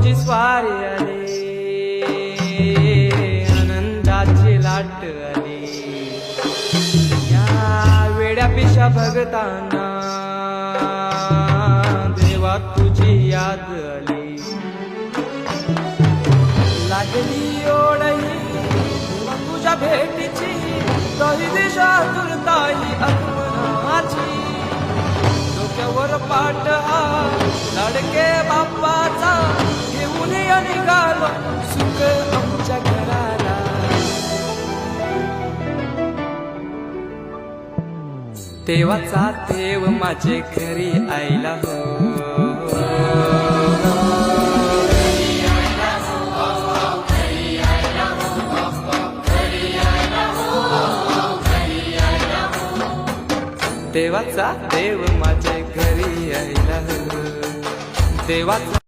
माझी स्वारी आली, आनंदाची लाट आली, या वेड्या पिशा भगतांना देवा तुझी याद आली. लागली ओढही देवा तुझ्या भेटीची, तरी दिशा तुरताही आगमनाची. डोक्यावर पाट हा लाडके बाप्पाचा, घेऊन निघालो सुख आमच्या घराला. देवाचा देव माझे घरी आईला हो, देवाचा देव माझे घरी आईला हो, देवाचा